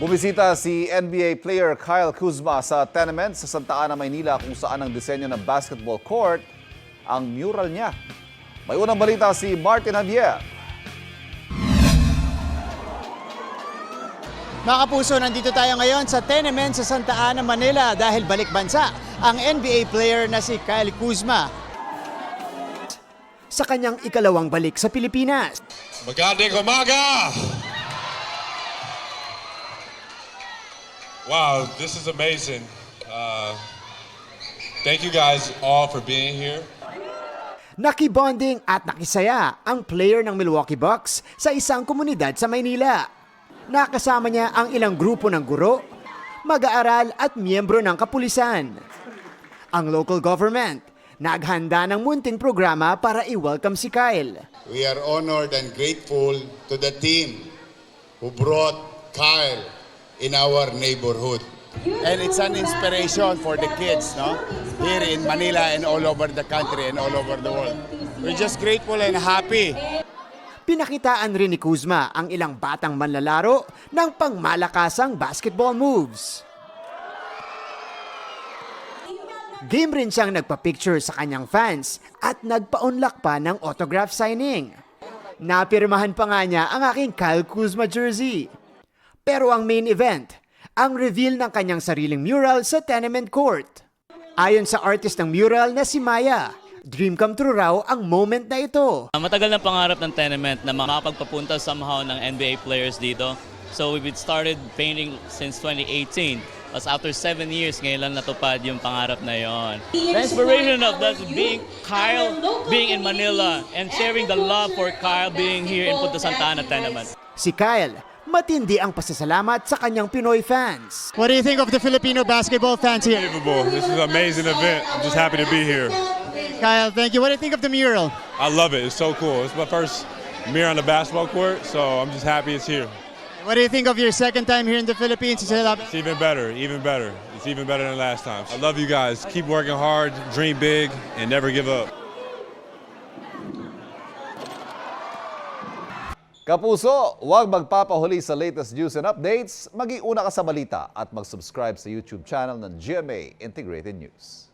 Bumisita si NBA player Kyle Kuzma sa tenement sa Santa Ana, Maynila kung saan ang disenyo ng basketball court ang mural niya. May unang balita si Martin Javier. Mga kapuso, nandito tayo ngayon sa tenement sa Santa Ana, Manila dahil balik bansa ang NBA player na si Kyle Kuzma sa kanyang ikalawang balik sa Pilipinas. Magandang umaga! Wow, this is amazing. Thank you guys all for being here. Nakibonding at nakisaya ang player ng Milwaukee Bucks sa isang komunidad sa Maynila. Nakasama niya ang ilang grupo ng guro, mag-aaral at miyembro ng kapulisan. Ang local government naghanda ng munting programa para i-welcome si Kyle. We are honored and grateful to the team who brought Kyle in our neighborhood. And it's an inspiration for the kids, no? Here in Manila and all over the country and all over the world. We're just grateful and happy. Pinakitaan rin ni Kuzma ang ilang batang manlalaro ng pangmalakasang basketball moves. Game rin siyang nagpa-picture sa kanyang fans at nagpa-unlock pa ng autograph signing. Napirmahan pa nga niya ang aking Kyle Kuzma jersey. Pero ang main event, ang reveal ng kanyang sariling mural sa tenement court. Ayon sa artist ng mural na si Maya, dream come true raw ang moment na ito. Matagal na pangarap ng tenement na makapagpapunta somehow ng NBA players dito. So we've started painting since 2018. Tapos after 7 years, ngayon lang natupad yung pangarap na yon. The inspiration of that being Kyle, being in Manila, and sharing the love for Kyle being here in Punta Santa Ana tenement. Si Kyle, matindi ang pasasalamat sa kanyang Pinoy fans. What do you think of the Filipino basketball fans here? Unbelievable. This is an amazing event. I'm just happy to be here. Kyle, thank you. What do you think of the mural? I love it. It's so cool. It's my first mirror on the basketball court, so I'm just happy it's here. What do you think of your second time here in the Philippines? It's even better, even better. It's even better than last time. I love you guys. Keep working hard, dream big, and never give up. Kapuso, huwag magpapahuli sa latest news and updates. Mag-iuna ka sa balita at mag-subscribe sa YouTube channel ng GMA Integrated News.